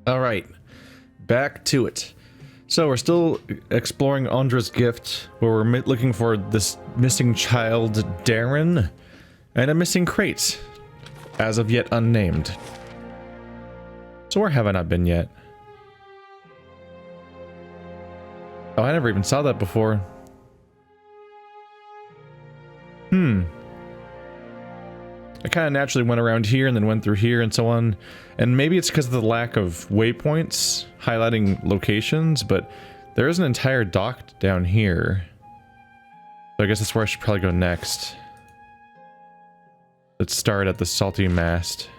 Alright, back to it. So we're still exploring Ondra's gift, where we're looking for this missing child, Darrin, and a missing crate, as of yet unnamed. So where have I not been yet? Oh, I never even saw that before. I kind of naturally went around here and then went through here and so on. And maybe it's because of the lack of waypoints highlighting locations, but there is an entire dock down here. So I guess that's where I should probably go next. Let's start at the salty mast.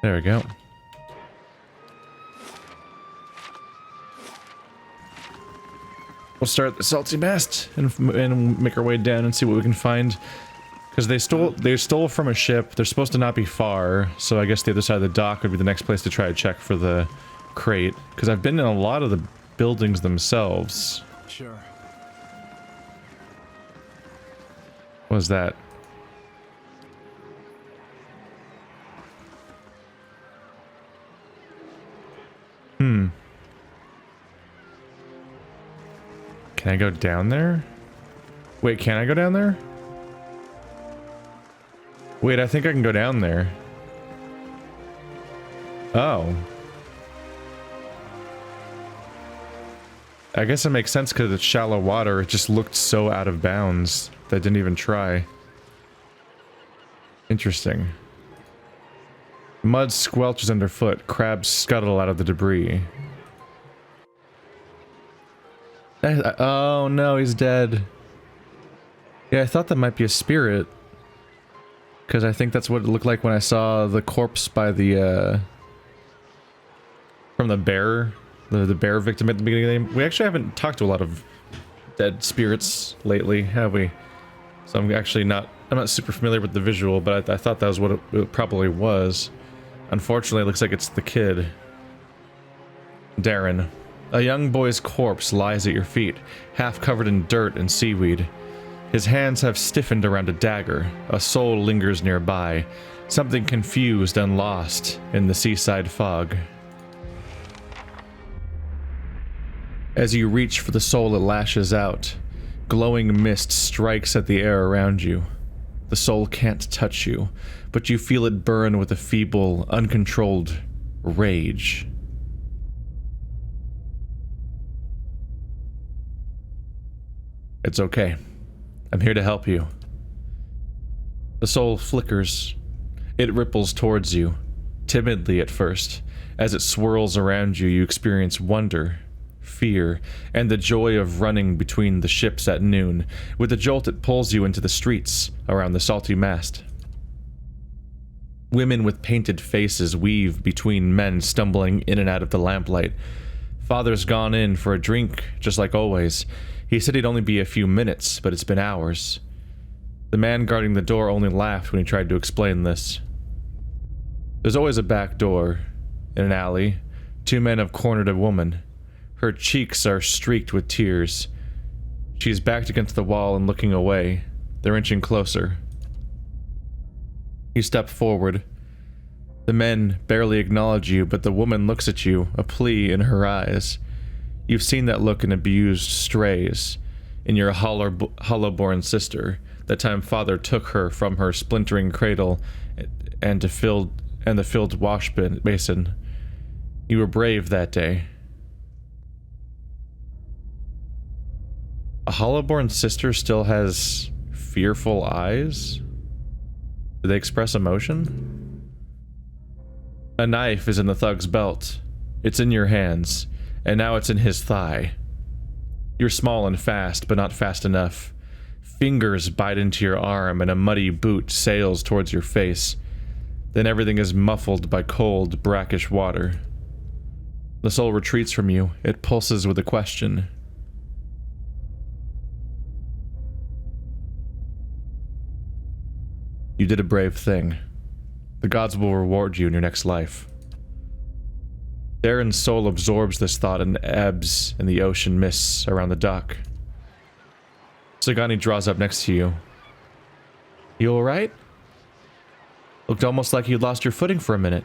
There we go. We'll start at the salty mast and make our way down and see what we can find. Because they stole from a ship. They're supposed to not be far, so I guess the other side of the dock would be the next place to try to check for the crate. Because I've been in a lot of the buildings themselves. Sure. What was that? Can I go down there? Wait, can I go down there? Wait, I think I can go down there. Oh. I guess it makes sense because it's shallow water. It just looked so out of bounds that I didn't even try. Interesting. Mud squelches underfoot. Crabs scuttle out of the debris. Oh no, he's dead. Yeah, I thought that might be a spirit. Because I think that's what it looked like when I saw the corpse by the, from the bear. The bear victim at the beginning of the game. We actually haven't talked to a lot of dead spirits lately, have we? So I'm actually not... I'm not super familiar with the visual, but I thought that was what it probably was. Unfortunately, it looks like it's the kid. Darrin. A young boy's corpse lies at your feet, half covered in dirt and seaweed. His hands have stiffened around a dagger. A soul lingers nearby, something confused and lost in the seaside fog. As you reach for the soul, it lashes out. Glowing mist strikes at the air around you. The soul can't touch you, but you feel it burn with a feeble, uncontrolled rage. It's okay. I'm here to help you. The soul flickers. It ripples towards you, timidly at first. As it swirls around you, you experience wonder, fear, and the joy of running between the ships at noon. With a jolt, it pulls you into the streets around the salty mast. Women with painted faces weave between men stumbling in and out of the lamplight. Father's gone in for a drink, just like always. He said he'd only be a few minutes, but it's been hours. The man guarding the door only laughed when he tried to explain this. There's always a back door. In an alley, two men have cornered a woman. Her cheeks are streaked with tears. She's backed against the wall and looking away. They're inching closer. You step forward. The men barely acknowledge you, but the woman looks at you, a plea in her eyes. You've seen that look in abused strays, in your hollow-born sister, that time father took her from her splintering cradle and the filled wash basin. You were brave that day. A hollow-born sister still has fearful eyes? Do they express emotion? A knife is in the thug's belt. It's in your hands. And now it's in his thigh. You're small and fast, but not fast enough. Fingers bite into your arm and a muddy boot sails towards your face. Then everything is muffled by cold, brackish water. The soul retreats from you. It pulses with a question. You did a brave thing. The gods will reward you in your next life. Darrin's soul absorbs this thought and ebbs in the ocean mists around the dock. Sagani draws up next to you. You alright? Looked almost like you'd lost your footing for a minute.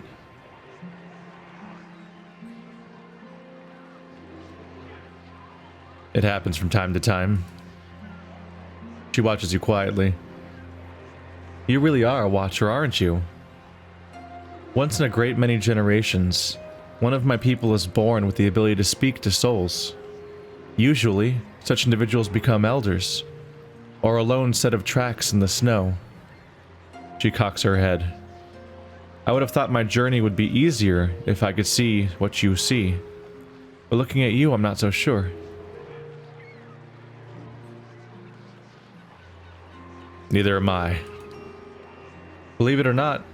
It happens from time to time. She watches you quietly. You really are a watcher, aren't you? Once in a great many generations, one of my people is born with the ability to speak to souls. Usually, such individuals become elders, or a lone set of tracks in the snow. She cocks her head. I would have thought my journey would be easier if I could see what you see. But looking at you, I'm not so sure. Neither am I. Believe it or not,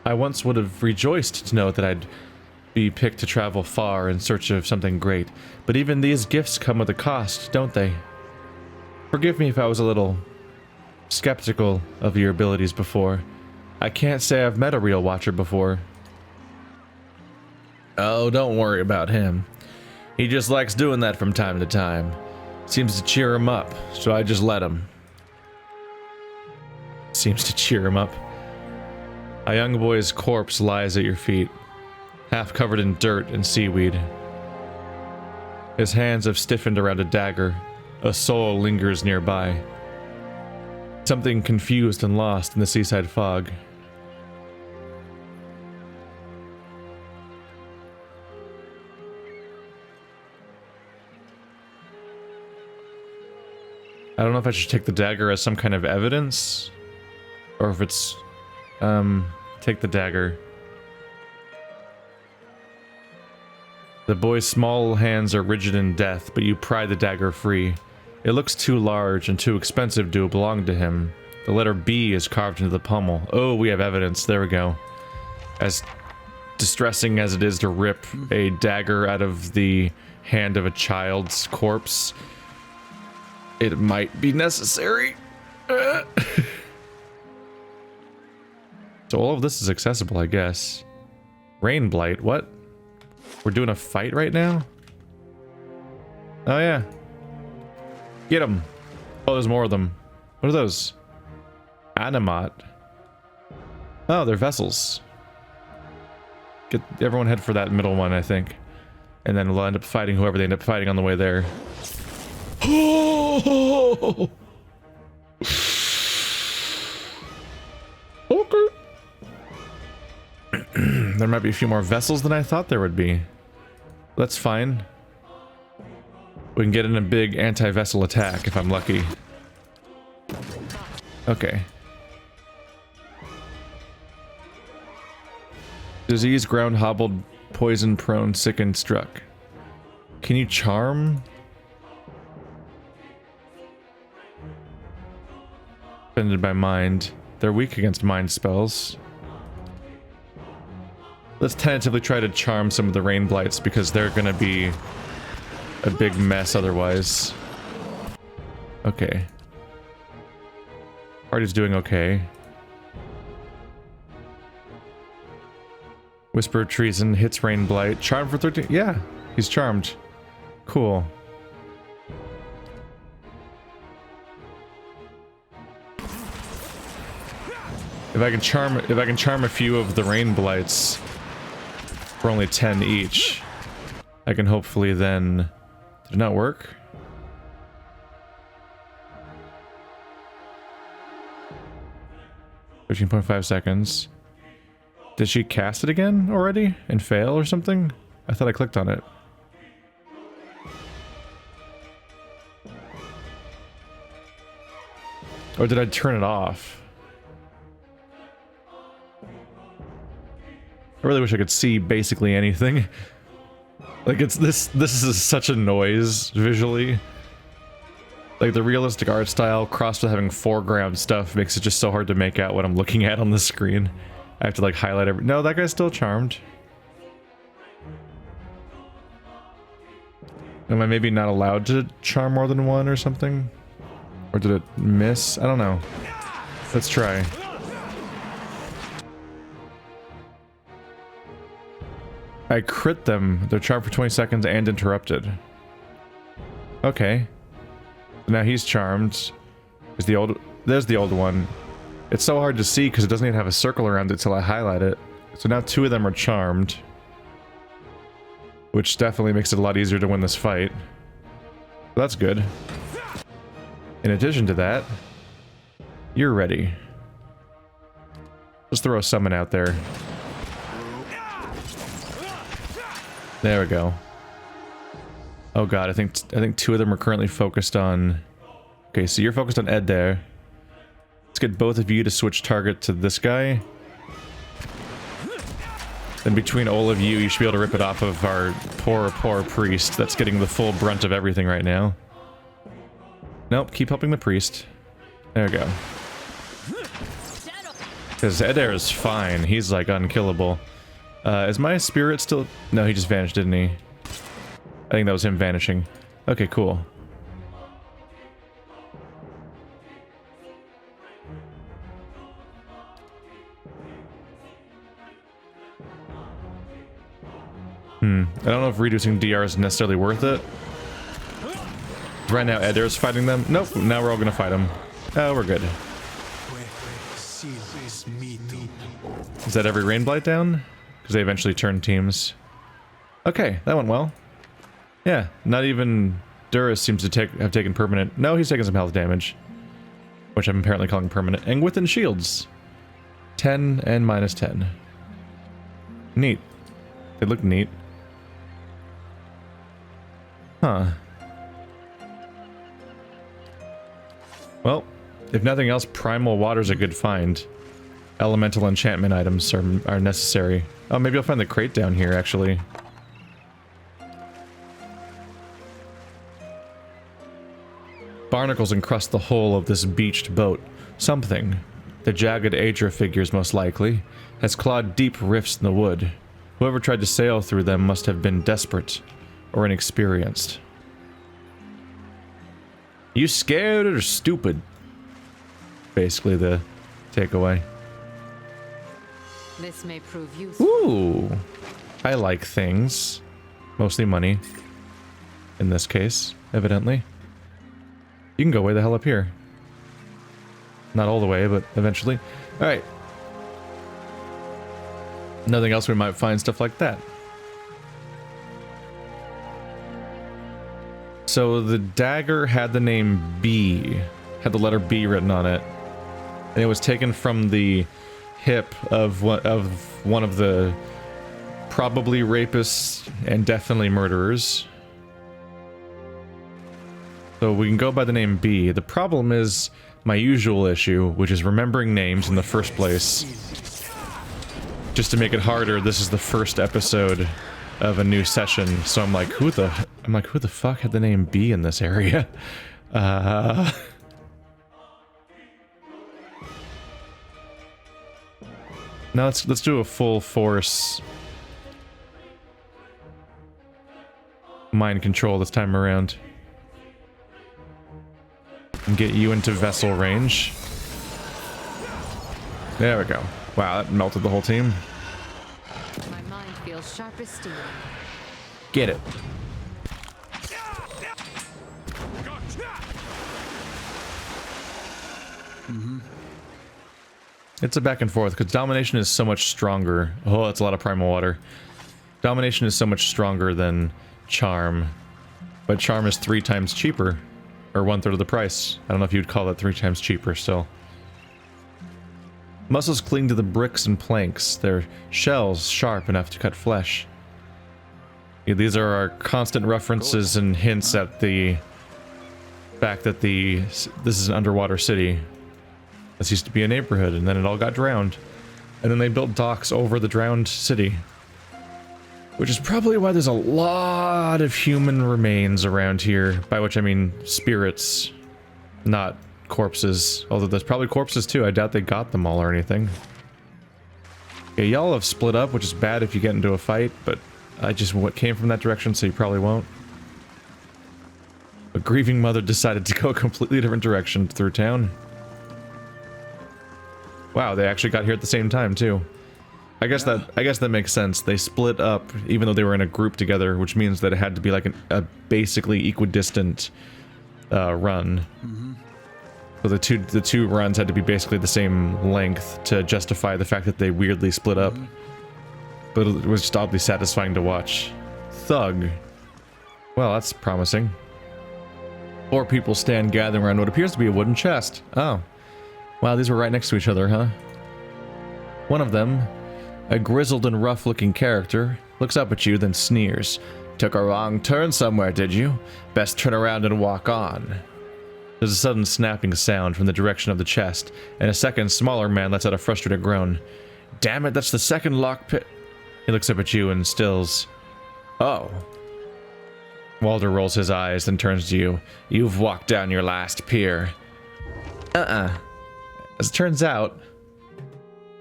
I once would have rejoiced to know that I'd be picked to travel far in search of something great, but even these gifts come with a cost, don't they? Forgive me if I was a little skeptical of your abilities before. I can't say I've met a real watcher before. Oh, don't worry about him. He just likes doing that from time to time. Seems to cheer him up, so I just let him. Seems to cheer him up. A young boy's corpse lies at your feet, half covered in dirt and seaweed. His hands have stiffened around a dagger. A soul lingers nearby. Something confused and lost in the seaside fog. I don't know if I should take the dagger as some kind of evidence, or if it's, take the dagger. The boy's small hands are rigid in death, but you pry the dagger free. It looks too large and too expensive to belong to him. The letter B is carved into the pommel. Oh, we have evidence. There we go. As distressing as it is to rip a dagger out of the hand of a child's corpse, it might be necessary. So all of this is accessible, I guess. Rain blight, what? We're doing a fight right now? Oh yeah. Get them. Oh, there's more of them. What are those? Animat. Oh, they're vessels. Get everyone head for that middle one, I think. And then we'll end up fighting whoever they end up fighting on the way there. Oh! Okay. There might be a few more vessels than I thought there would be. That's fine. We can get in a big anti-vessel attack if I'm lucky. Okay. Disease, ground hobbled, poison prone, sick and struck. Can you charm? Offended by mind. They're weak against mind spells. Let's tentatively try to charm some of the rain blights because they're gonna be a big mess otherwise. Okay. Party's doing okay. Whisper of Treason hits rain blight. Charm for 13. Yeah, he's charmed. Cool. If I can charm a few of the rain blights for only 10 each, I can hopefully then... Did it not work? .5 seconds. Did she cast it again already and fail or something? I thought I clicked on it. Or did I turn it off? I really wish I could see basically anything. Like this is such a noise visually. Like the realistic art style crossed with having foreground stuff makes it just so hard to make out what I'm looking at on the screen. I have to like highlight every— No, that guy's still charmed. Am I maybe not allowed to charm more than one or something? Or did it miss? I don't know. Let's try. I crit them. They're charmed for 20 seconds and interrupted. Okay. Now he's charmed. There's the old one. It's so hard to see because it doesn't even have a circle around it till I highlight it. So now two of them are charmed. Which definitely makes it a lot easier to win this fight. That's good. In addition to that, you're ready. Let's throw a summon out there. There we go. Oh god, I think two of them are currently focused on... Okay, so you're focused on Ed there. Let's get both of you to switch target to this guy. Then between all of you, you should be able to rip it off of our poor priest that's getting the full brunt of everything right now. Nope, keep helping the priest. There we go. Because Adair is fine. He's like unkillable. Is my spirit still... No, he just vanished, didn't he? I think that was him vanishing. Okay, cool. I don't know if reducing DR is necessarily worth it. Right now, Adair's fighting them. Nope, now we're all gonna fight him. Oh, we're good. Is that every rain blight down? Because they eventually turn teams. Okay, that went well. Yeah, not even Durrus seems to have taken permanent. No, he's taking some health damage, which I'm apparently calling permanent. And within shields, 10 and -10. Neat. They look neat. Huh. Well, if nothing else, primal water's a good find. Elemental enchantment items are necessary. Oh, maybe I'll find the crate down here, actually. Barnacles encrust the hull of this beached boat. Something, the jagged Aedra figures most likely, has clawed deep rifts in the wood. Whoever tried to sail through them must have been desperate or inexperienced. You scared or stupid? Basically the takeaway. This may prove useful. Ooh, I like things. Mostly money. In this case, evidently. You can go way the hell up here. Not all the way, but eventually. Alright. Nothing else, we might find stuff like that. So the dagger had the name B. Had the letter B written on it. And it was taken from the hip of one of the probably rapists and definitely murderers. So we can go by the name B. The problem is my usual issue, which is remembering names in the first place. Just to make it harder, this is the first episode of a new session, so I'm like, who the fuck had the name B in this area? Now let's do a full force mind control this time around. And get you into vessel range. There we go. Wow, that melted the whole team. My mind feels sharp as steel. Get it. It's a back and forth, because domination is so much stronger. Oh, that's a lot of primal water. Domination is so much stronger than charm. But charm is 3 times cheaper. Or 1/3 of the price. I don't know if you'd call that 3 times cheaper still. Muscles cling to the bricks and planks. Their shells sharp enough to cut flesh. Yeah, these are our constant references and hints at the fact that this is an underwater city. This used to be a neighborhood, and then it all got drowned. And then they built docks over the drowned city. Which is probably why there's a lot of human remains around here. By which I mean spirits, not corpses. Although there's probably corpses too. I doubt they got them all or anything. Yeah, y'all have split up, which is bad if you get into a fight, but I just came from that direction, so you probably won't. A grieving mother decided to go a completely different direction through town. Wow, they actually got here at the same time too. I guess that makes sense. They split up even though they were in a group together, which means that it had to be like a basically equidistant run. So the two runs had to be basically the same length to justify the fact that they weirdly split up. But it was just oddly satisfying to watch. Thug. Well, that's promising. Four people stand gathering around what appears to be a wooden chest. Oh. Wow, these were right next to each other, huh? One of them, a grizzled and rough-looking character, looks up at you, then sneers. Took a wrong turn somewhere, did you? Best turn around and walk on. There's a sudden snapping sound from the direction of the chest, and a second, smaller man lets out a frustrated groan. Damn it, that's the second lockpick. He looks up at you and stills. Oh. Walder rolls his eyes, then turns to you. You've walked down your last pier. As it turns out,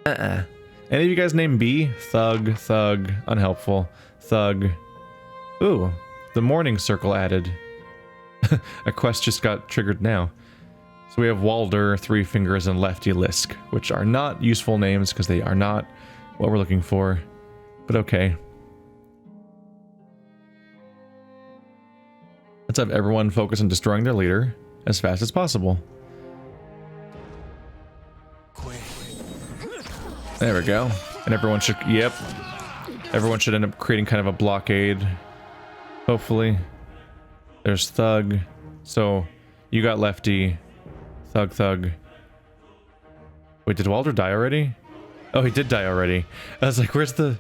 any of you guys named B? Thug, thug, unhelpful, thug. Ooh, the morning circle added. A quest just got triggered now. So we have Walder, Three Fingers, and Lefty Lisk, which are not useful names because they are not what we're looking for. But okay. Let's have everyone focus on destroying their leader as fast as possible. There we go. And everyone should, yep. Everyone should end up creating kind of a blockade. Hopefully. There's Thug. So, you got Lefty. Thug, Thug. Wait, did Walder die already? Oh, he did die already. I was like, where's the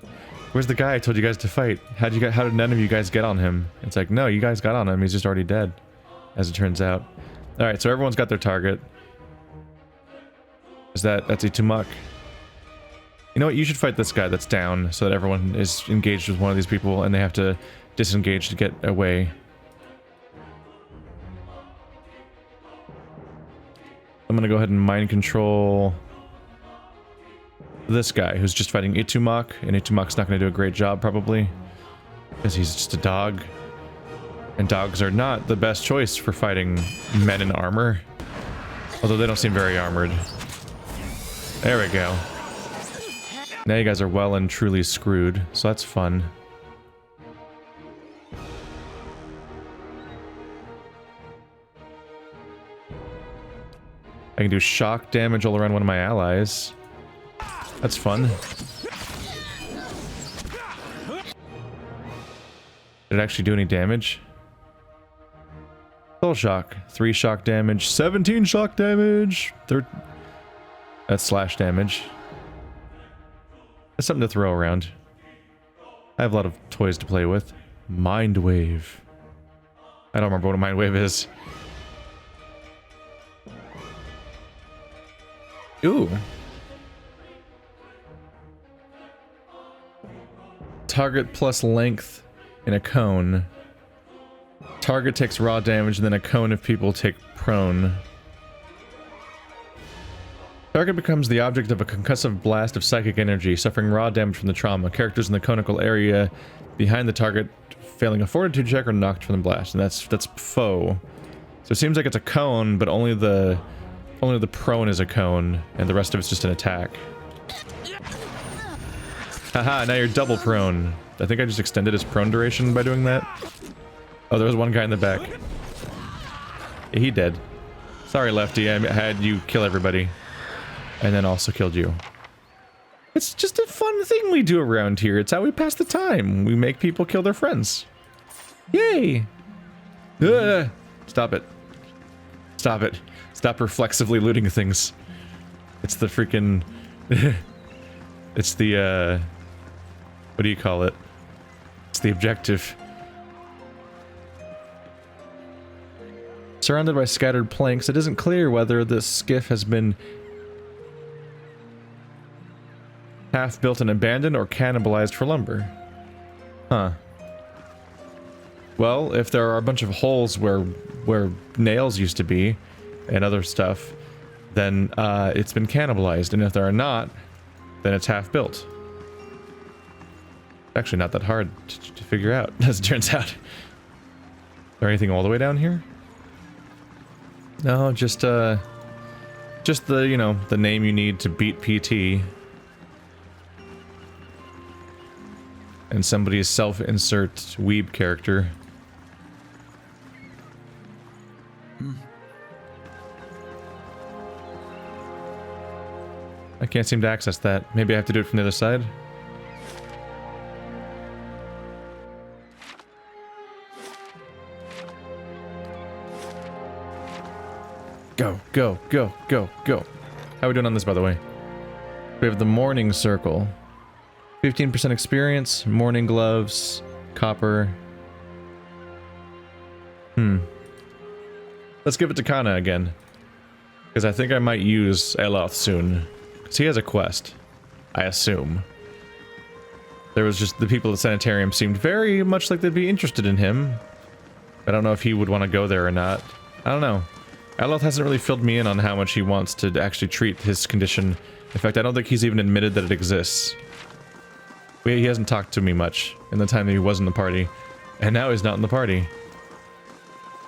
guy I told you guys to fight? How did none of you guys get on him? It's like, no, you guys got on him. He's just already dead, as it turns out. All right, so everyone's got their target. That's Itumak. You know what? You should fight this guy that's down, so that everyone is engaged with one of these people, and they have to disengage to get away. I'm gonna go ahead and mind control this guy who's just fighting Itumak, and Itumak's not gonna do a great job probably because he's just a dog, and dogs are not the best choice for fighting men in armor, although they don't seem very armored. There we go. Now you guys are well and truly screwed, so that's fun. I can do shock damage all around one of my allies. That's fun. Did it actually do any damage? Full shock. 3 shock damage. 17 shock damage! That's slash damage. That's something to throw around. I have a lot of toys to play with. Mind Wave. I don't remember what a Mind Wave is. Ooh. Target plus length in a cone. Target takes raw damage, and then a cone of people take prone. Target becomes the object of a concussive blast of psychic energy, suffering raw damage from the trauma. Characters in the conical area behind the target failing a fortitude check are knocked from the blast, and that's foe. So it seems like it's a cone, but only the prone is a cone, and the rest of it's just an attack. Haha, now you're double prone. I think I just extended his prone duration by doing that. Oh, there was one guy in the back. Yeah, he dead. Sorry, Lefty, I had you kill everybody. And then also killed you. It's just a fun thing we do around here. It's how we pass the time. We make people kill their friends. Yay! Stop it. Stop it. Stop reflexively looting things. It's the freaking... it's the, what do you call it? It's the objective. Surrounded by scattered planks, it isn't clear whether this skiff has been half built and abandoned or cannibalized for lumber. Huh. Well, if there are a bunch of holes where nails used to be and other stuff, then it's been cannibalized, and if there are not, then it's half built. Actually not that hard to figure out, as it turns out. Is there anything all the way down here? No, just the, you know, the name you need to beat PT. And somebody's self-insert weeb character. I can't seem to access that. Maybe I have to do it from the other side? Go, go, go, go, go. How are we doing on this, by the way? We have the morning circle. 15% experience, morning gloves, copper. Let's give it to Kana again. Because I think I might use Eloth soon. Because he has a quest. I assume. There was just the people at the sanitarium seemed very much like they'd be interested in him. I don't know if he would want to go there or not. I don't know. Eloth hasn't really filled me in on how much he wants to actually treat his condition. In fact, I don't think he's even admitted that it exists. He hasn't talked to me much in the time that he was in the party. And now he's not in the party.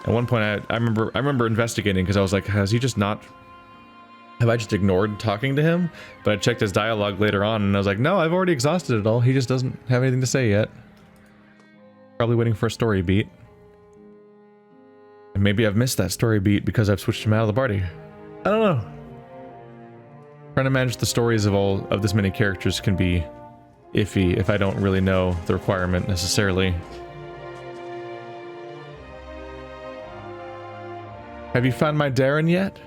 At one point, I remember investigating because I was like, has he just not... Have I just ignored talking to him? But I checked his dialogue later on and I was like, no, I've already exhausted it all. He just doesn't have anything to say yet. Probably waiting for a story beat. And maybe I've missed that story beat because I've switched him out of the party. I don't know. Trying to manage the stories of this many characters can be iffy if I don't really know the requirement necessarily. Have you found my Darrin yet?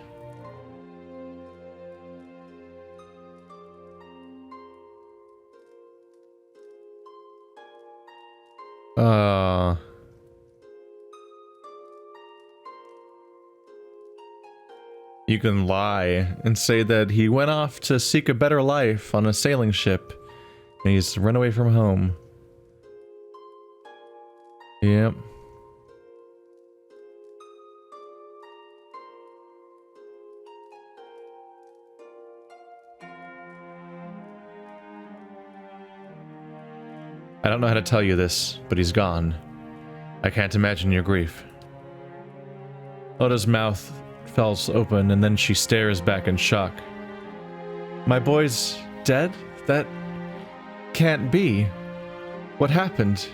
You can lie and say that he went off to seek a better life on a sailing ship and he's run away from home. Yep. I don't know how to tell you this, but he's gone. I can't imagine your grief. Oda's mouth falls open and then she stares back in shock. My boy's dead? That can't be. What happened?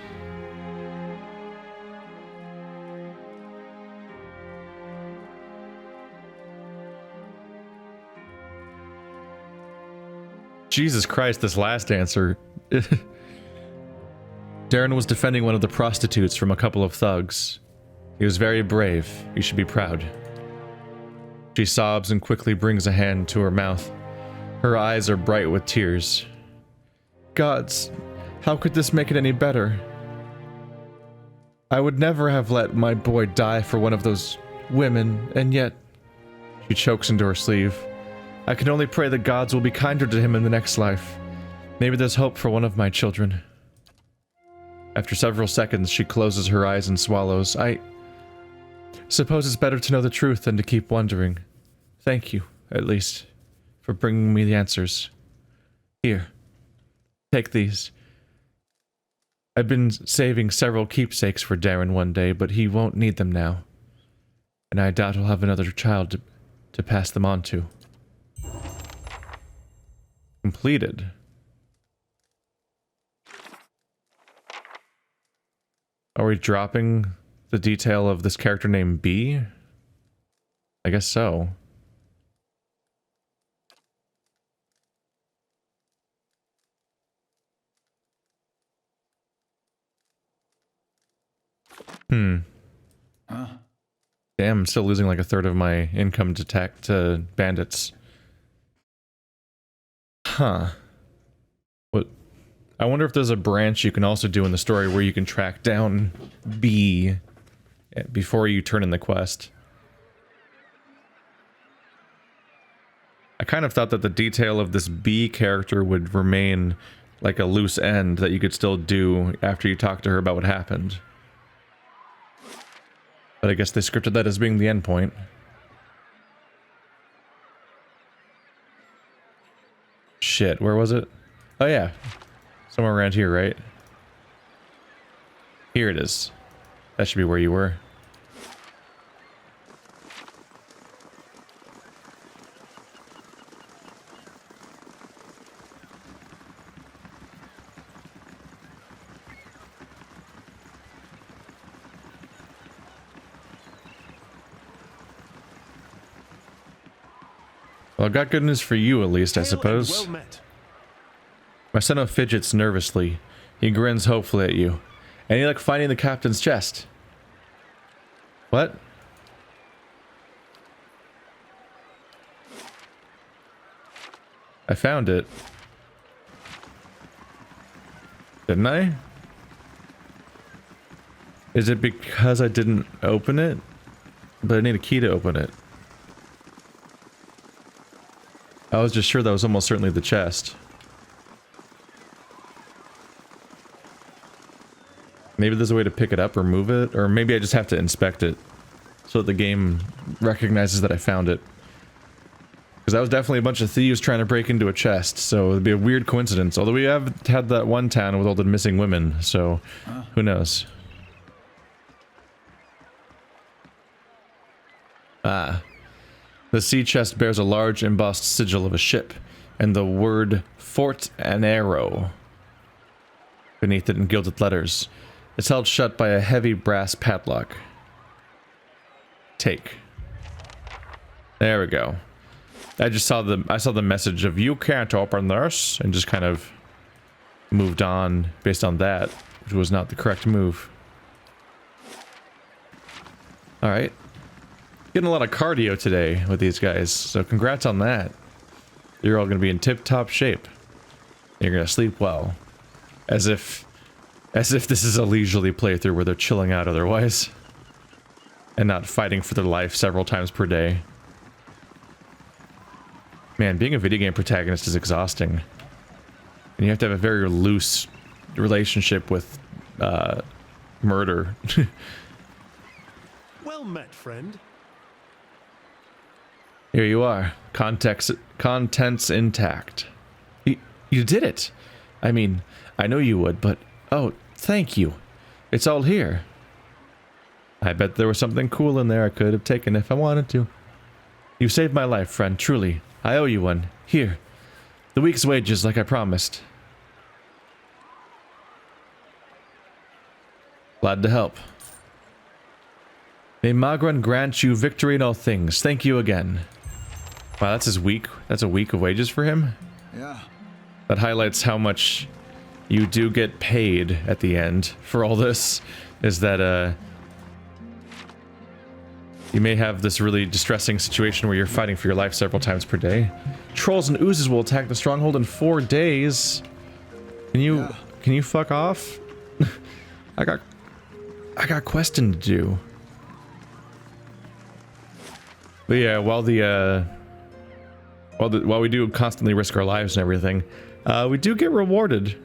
Jesus Christ, this last answer. Darrin was defending one of the prostitutes from a couple of thugs. He was very brave. You should be proud. She sobs and quickly brings a hand to her mouth. Her eyes are bright with tears. Gods, how could this make it any better? I would never have let my boy die for one of those women, and yet... She chokes into her sleeve. I can only pray the gods will be kinder to him in the next life. Maybe there's hope for one of my children. After several seconds, she closes her eyes and swallows. I suppose it's better to know the truth than to keep wondering. Thank you, at least, for bringing me the answers. Here, take these. I've been saving several keepsakes for Darrin one day, but he won't need them now. And I doubt he'll have another child to pass them on to. Completed. Are we dropping the detail of this character named B? I guess so. Huh? Damn, I'm still losing like a third of my income to bandits. Huh. What? I wonder if there's a branch you can also do in the story where you can track down B before you turn in the quest. I kind of thought that the detail of this B character would remain like a loose end that you could still do after you talk to her about what happened. But I guess they scripted that as being the end point. Shit, where was it? Oh yeah. Somewhere around here, right? Here it is. That should be where you were. Well, I got good news for you, at least, I suppose. Well met. Marceno fidgets nervously. He grins hopefully at you. Any luck finding the captain's chest? What? I found it. Didn't I? Is it because I didn't open it? But I need a key to open it. I was just sure that was almost certainly the chest. Maybe there's a way to pick it up or move it, or maybe I just have to inspect it so that the game recognizes that I found it. Because that was definitely a bunch of thieves trying to break into a chest, so it'd be a weird coincidence. Although we have had that one town with all the missing women, so who knows. Ah. The sea chest bears a large embossed sigil of a ship, and the word Fort and Arrow beneath it in gilded letters. It's held shut by a heavy brass padlock. Take. There we go. I saw the message of "you can't open this," and just kind of moved on based on that, which was not the correct move. All right, getting a lot of cardio today with these guys, so congrats on that. You're all gonna be in tip-top shape. You're gonna sleep well, as if this is a leisurely playthrough where they're chilling out otherwise, and not fighting for their life several times per day. Man, being a video game protagonist is exhausting. And you have to have a very loose relationship with, murder. Well met, friend. Here you are. Contents intact. You did it! I mean, I know you would, but... Oh, thank you. It's all here. I bet there was something cool in there I could have taken if I wanted to. You saved my life, friend, truly. I owe you one. Here. The week's wages, like I promised. Glad to help. May Magran grant you victory in all things. Thank you again. Wow, that's his week. That's a week of wages for him? Yeah. That highlights how much you do get paid at the end for all this. Is that, you may have this really distressing situation where you're fighting for your life several times per day. Trolls and oozes will attack the stronghold in 4 days. Can you fuck off? I got questing to do. But yeah, while we do constantly risk our lives and everything, we do get rewarded.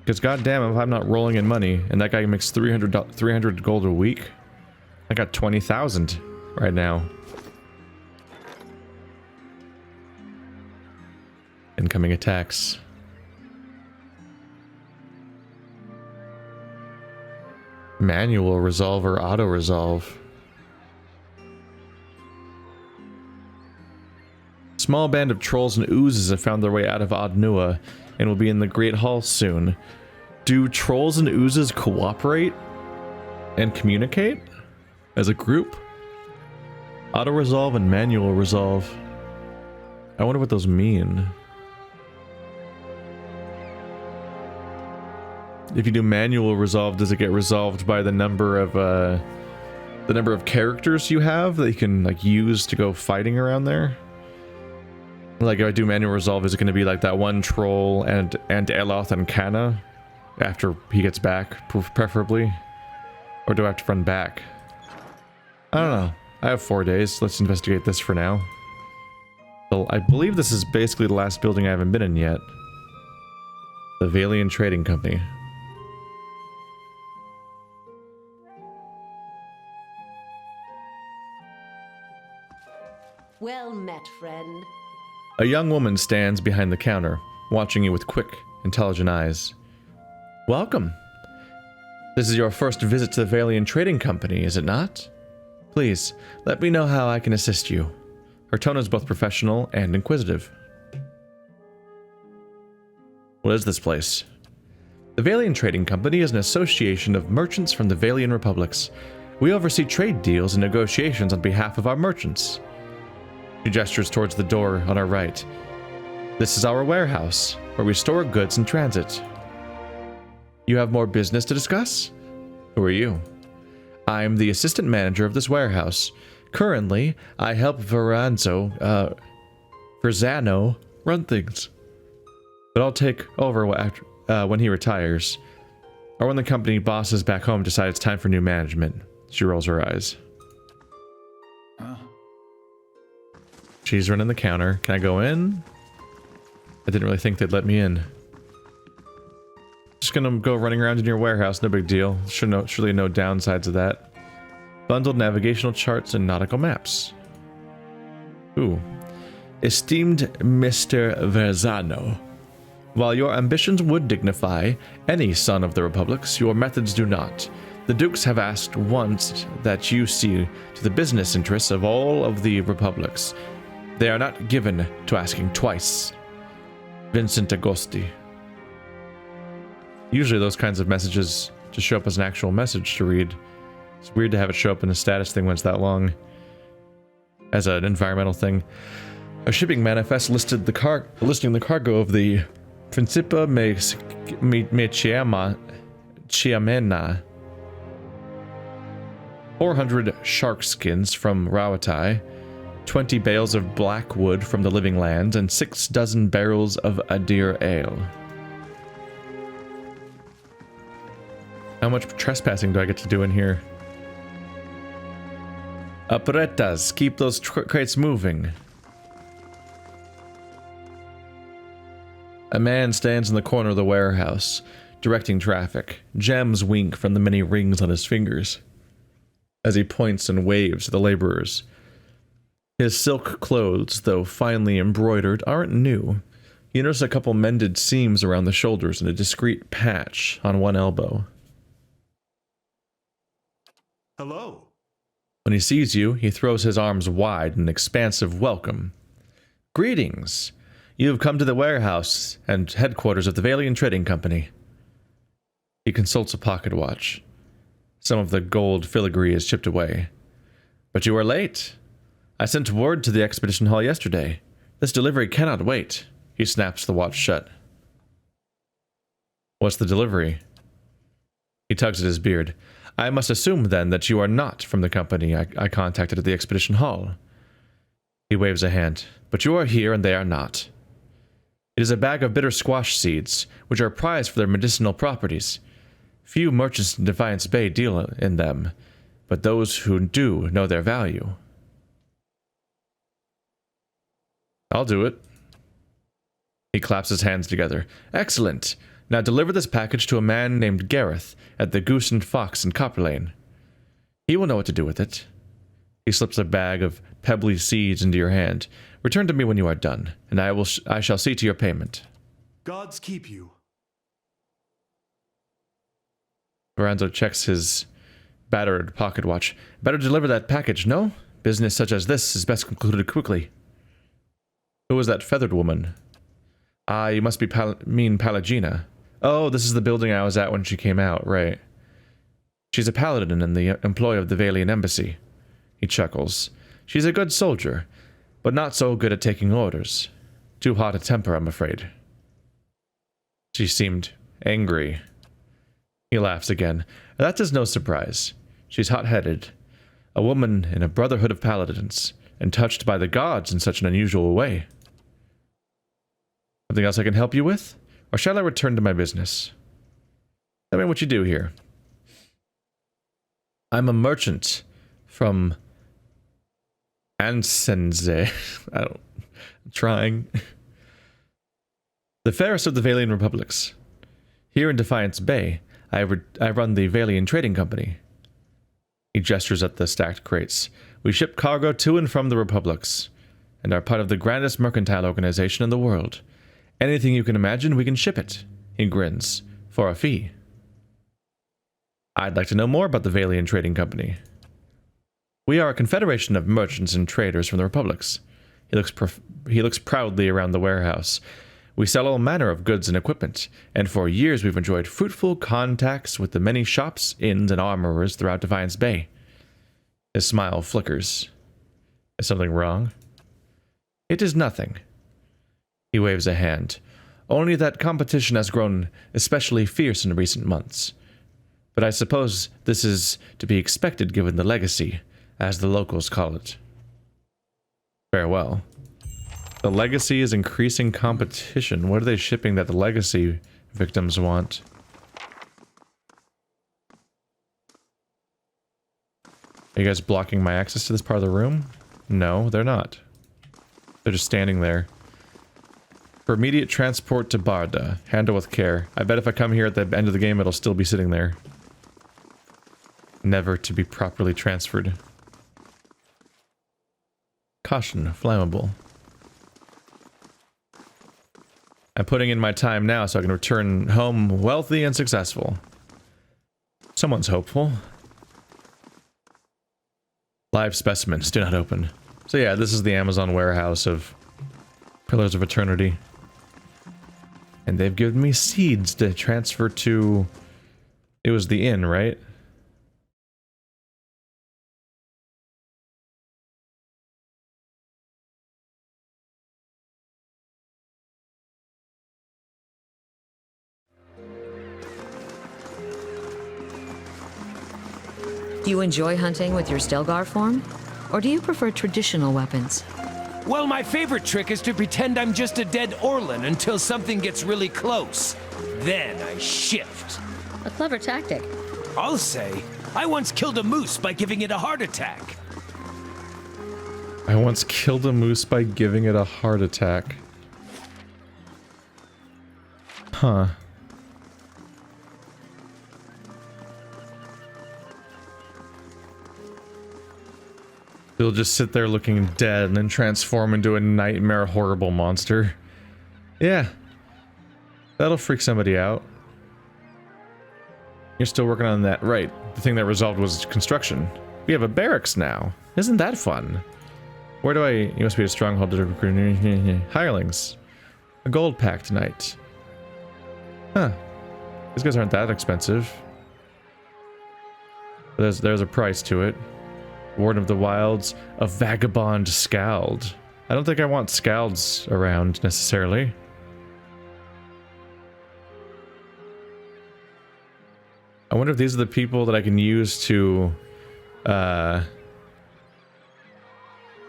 Because goddamn, if I'm not rolling in money, and that guy makes 300 gold a week. I got 20,000 right now. Incoming attacks. Manual resolve or auto resolve. Small band of trolls and oozes have found their way out of Adnua and will be in the Great Hall soon. Do trolls and oozes cooperate and communicate? As a group? Auto resolve and manual resolve. I wonder what those mean. If you do manual resolve, does it get resolved by the number of characters you have that you can like use to go fighting around there? Like if I do manual resolve, is it going to be like that one troll and Eloth and Kana after he gets back, preferably? Or do I have to run back? I don't know. I have 4 days. Let's investigate this for now. So I believe this is basically the last building I haven't been in yet. The Valian Trading Company. Well met, friend. A young woman stands behind the counter, watching you with quick, intelligent eyes. Welcome. This is your first visit to the Valian Trading Company, is it not? Please, let me know how I can assist you. Her tone is both professional and inquisitive. What is this place? The Valian Trading Company is an association of merchants from the Valian republics. We oversee trade deals and negotiations on behalf of our merchants. She gestures towards the door on our right. This is our warehouse, where we store goods in transit. You have more business to discuss? Who are you? I'm the assistant manager of this warehouse. Currently, I help Verzano run things. But I'll take over when he retires. Or when the company bosses back home decide it's time for new management. She rolls her eyes. She's running the counter. Can I go in? I didn't really think they'd let me in. Just gonna go running around in your warehouse, no big deal. Surely no downsides of that. Bundled navigational charts and nautical maps. Ooh. Esteemed Mr. Verzano, while your ambitions would dignify any son of the Republics, your methods do not. The Dukes have asked once that you see to the business interests of all of the Republics. They are not given to asking twice. Vincent Agosti. Usually those kinds of messages just show up as an actual message to read. It's weird to have it show up in a status thing when it's that long. As an environmental thing. A shipping manifest listing the cargo of the Principa me Chiamena. 400 shark skins from Rawatai, 20 bales of black wood from the Living Lands, and 6 dozen barrels of Adir ale. How much trespassing do I get to do in here? Operettas, keep those crates moving. A man stands in the corner of the warehouse, directing traffic. Gems wink from the many rings on his fingers as he points and waves to the laborers. His silk clothes, though finely embroidered, aren't new. You notice a couple mended seams around the shoulders and a discreet patch on one elbow. Hello. When he sees you, he throws his arms wide in expansive welcome. Greetings. You have come to the warehouse and headquarters of the Valian Trading Company. He consults a pocket watch. Some of the gold filigree is chipped away. But you are late. I sent word to the expedition hall yesterday. This delivery cannot wait. He snaps the watch shut. What's the delivery? He tugs at his beard. I must assume then that you are not from the company I contacted at the expedition hall. He waves a hand. But you are here and they are not. It is a bag of bitter squash seeds, which are prized for their medicinal properties. Few merchants in Defiance Bay deal in them, but those who do know their value. I'll do it. He claps his hands together. Excellent. Now deliver this package to a man named Gareth at the Goose and Fox in Copper Lane. He will know what to do with it. He slips a bag of pebbly seeds into your hand. Return to me when you are done, and I shall see to your payment. Gods keep you. Lorenzo checks his battered pocket watch. Better deliver that package, no? Business such as this is best concluded quickly. Who was that feathered woman? Ah, you must be mean Palagina. Oh, this is the building I was at when she came out, right. She's a paladin in the employ of the Valian Embassy. He chuckles. She's a good soldier, but not so good at taking orders. Too hot a temper, I'm afraid. She seemed angry. He laughs again. That is no surprise. She's hot-headed. A woman in a brotherhood of paladins, and touched by the gods in such an unusual way. Something else I can help you with? Or shall I return to my business? Tell me what you do here. I'm a merchant from Ansenze. I'm trying. The fairest of the Valian Republics. Here in Defiance Bay, I run the Valian Trading Company. He gestures at the stacked crates. We ship cargo to and from the Republics, and are part of the grandest mercantile organization in the world. Anything you can imagine, we can ship it. He grins. For a fee. I'd like to know more about the Valian Trading Company. We are a confederation of merchants and traders from the Republics. He looks proudly around the warehouse. We sell all manner of goods and equipment, and for years we've enjoyed fruitful contacts with the many shops, inns, and armorers throughout Defiance Bay. His smile flickers. Is something wrong? It is nothing. He waves a hand. Only that competition has grown especially fierce in recent months. But I suppose this is to be expected given the legacy, as the locals call it. Farewell. The legacy is increasing competition. What are they shipping that the legacy victims want? Are you guys blocking my access to this part of the room? No, they're not. They're just standing there. For immediate transport to Barda. Handle with care. I bet if I come here at the end of the game, it'll still be sitting there. Never to be properly transferred. Caution, flammable. I'm putting in my time now so I can return home wealthy and successful. Someone's hopeful. Live specimens do not open. So yeah, this is the Amazon warehouse of Pillars of Eternity. And they've given me seeds to transfer to... It was the inn, right? Do you enjoy hunting with your Stelgar form? Or do you prefer traditional weapons? Well, my favorite trick is to pretend I'm just a dead Orlan until something gets really close. Then I shift. A clever tactic. I'll say, I once killed a moose by giving it a heart attack. I once killed a moose by giving it a heart attack. Huh. He'll just sit there looking dead and then transform into a nightmare horrible monster. Yeah. That'll freak somebody out. You're still working on that. Right. The thing that resolved was construction. We have a barracks now. Isn't that fun? Where do I... You must be a stronghold to recruit... Hirelings. A gold pack tonight. Huh. These guys aren't that expensive. There's a price to it. Warden of the Wilds, a vagabond scald. I don't think I want scalds around, necessarily. I wonder if these are the people that I can use to,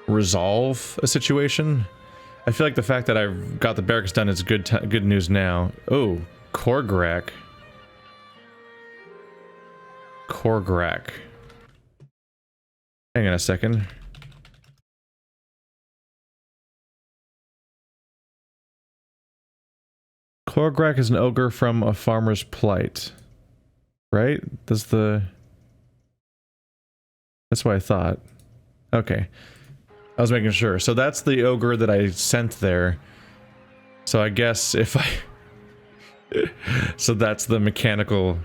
resolve a situation. I feel like the fact that I've got the barracks done is good news now. Oh, Korgrak. Korgrak. Hang on a second. Korgrak is an ogre from A Farmer's Plight. Right? That's what I thought. Okay. I was making sure. So that's the ogre that I sent there. So I guess if I... So that's the mechanical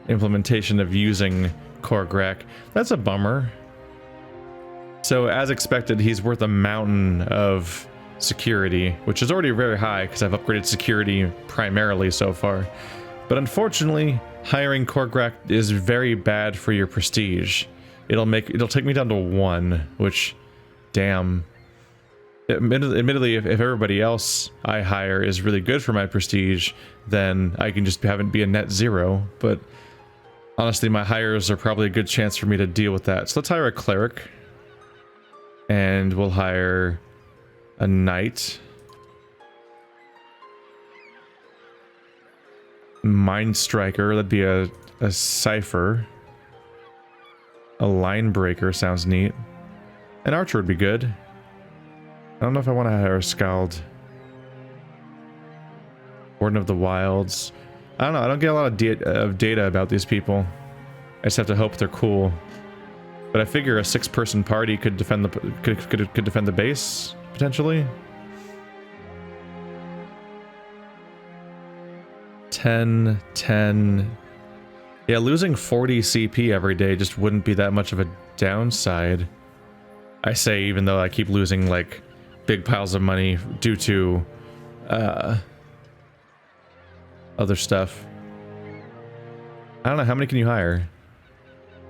implementation of using Korgrak. That's a bummer. So, as expected, he's worth a mountain of security, which is already very high because I've upgraded security primarily so far. But unfortunately, hiring Korgrak is very bad for your prestige. It'll take me down to 1, which, damn. Admittedly, if everybody else I hire is really good for my prestige, then I can just have it be a net 0. But honestly, my hires are probably a good chance for me to deal with that. So let's hire a cleric. And we'll hire a knight. Mind Striker, that'd be a cipher. A line breaker sounds neat. An archer would be good. I don't know if I want to hire a Scald. Warden of the Wilds. I don't know, I don't get a lot of data about these people. I just have to hope they're cool. But I figure a 6-person party could defend could defend the base, potentially. 10, 10. Yeah, losing 40 CP every day just wouldn't be that much of a downside. I say, even though I keep losing, like, big piles of money due to, other stuff. I don't know, how many can you hire?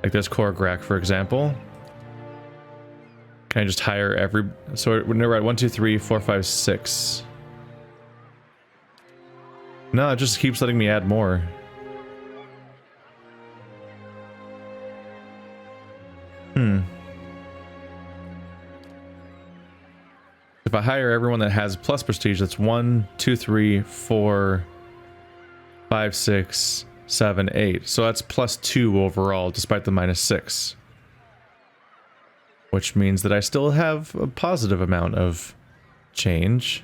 Like this Korgrak, for example. Can I just hire every... So we're at 1, 2, 3, 4, 5, 6. No, it just keeps letting me add more. If I hire everyone that has plus prestige, that's 1, 2, 3, 4, 5, 6, 7, 8. So that's +2 overall, despite the -6. Which means that I still have a positive amount of change.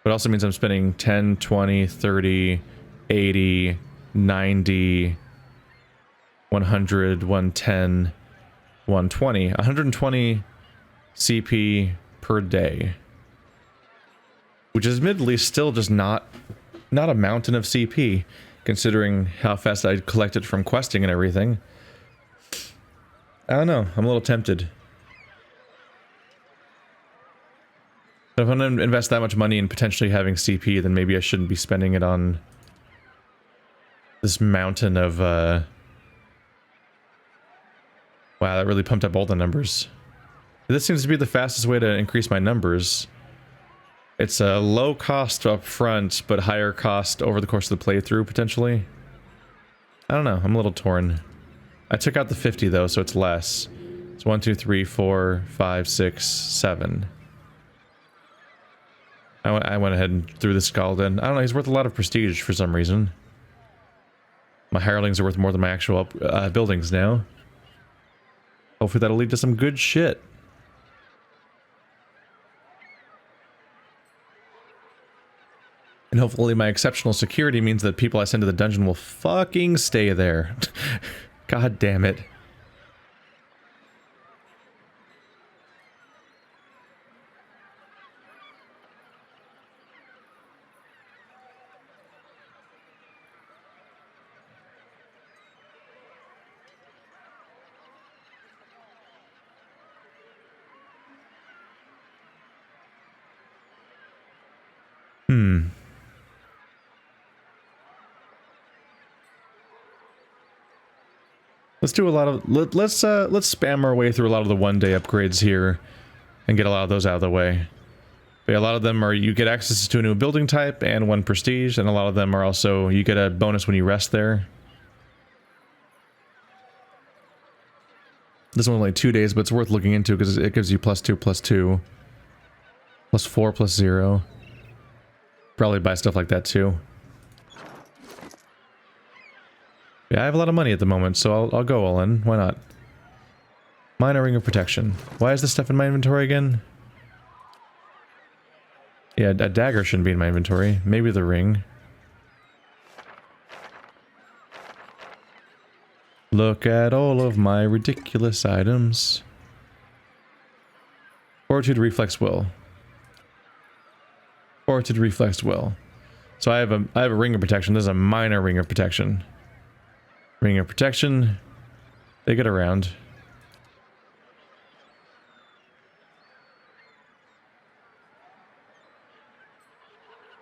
But also means I'm spending 10, 20, 30, 80, 90, 100, 110, 120. 120 CP per day. Which is admittedly still just not a mountain of CP, considering how fast I'd collect it from questing and everything. I don't know, I'm a little tempted. But if I'm going to invest that much money in potentially having CP, then maybe I shouldn't be spending it on this mountain of, wow, that really pumped up all the numbers. This seems to be the fastest way to increase my numbers. It's a low cost up front, but higher cost over the course of the playthrough, potentially. I don't know, I'm a little torn. I took out the 50 though, so it's less. It's 1, 2, 3, 4, 5, 6, 7. I went ahead and threw the Scald in. I don't know, he's worth a lot of prestige for some reason. My hirelings are worth more than my actual buildings now. Hopefully that'll lead to some good shit. And hopefully my exceptional security means that people I send to the dungeon will fucking stay there. God damn it. Let's do a lot of let's spam our way through a lot of the one-day upgrades here and get a lot of those out of the way. But yeah, a lot of them are you get access to a new building type and 1 prestige, and a lot of them are also you get a bonus when you rest there. This one's only 2 days, but it's worth looking into because it gives you +2, +2, +4, +0. Probably buy stuff like that too. Yeah, I have a lot of money at the moment, so I'll go all in. Why not? Minor ring of protection. Why is this stuff in my inventory again? Yeah, a dagger shouldn't be in my inventory. Maybe the ring. Look at all of my ridiculous items. Fortitude, reflex, will. Fortitude, reflex, will. So I have a ring of protection. This is a minor ring of protection. Ring of protection. They get around.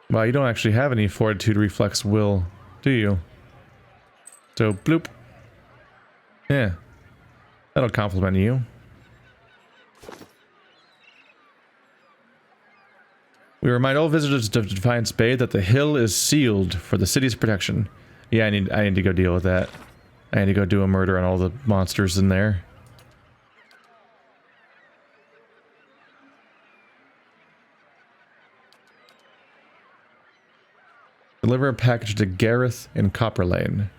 Wow, you don't actually have any fortitude, reflex, will, do you? So, bloop. Yeah. That'll compliment you. We remind all visitors of Defiance Bay that the hill is sealed for the city's protection. Yeah, I need to go deal with that. I need to go do a murder on all the monsters in there. Deliver a package to Gareth in Copper Lane.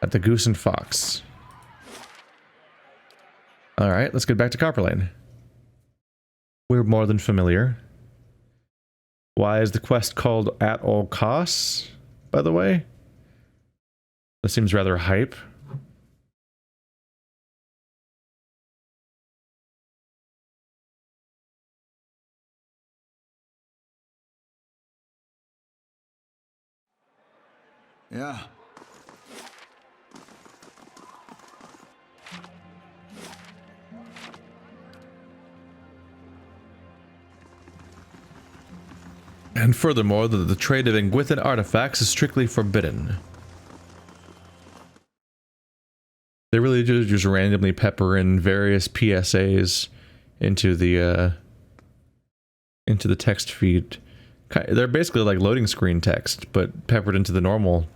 At the Goose and Fox. Alright, let's get back to Copper Lane. We're more than familiar. Why is the quest called At All Costs, by the way? That seems rather hype. Yeah. And furthermore, the trade of Ingwithan artifacts is strictly forbidden. They really do just randomly pepper in various PSAs into the text feed. They're basically like loading screen text, but peppered into the normal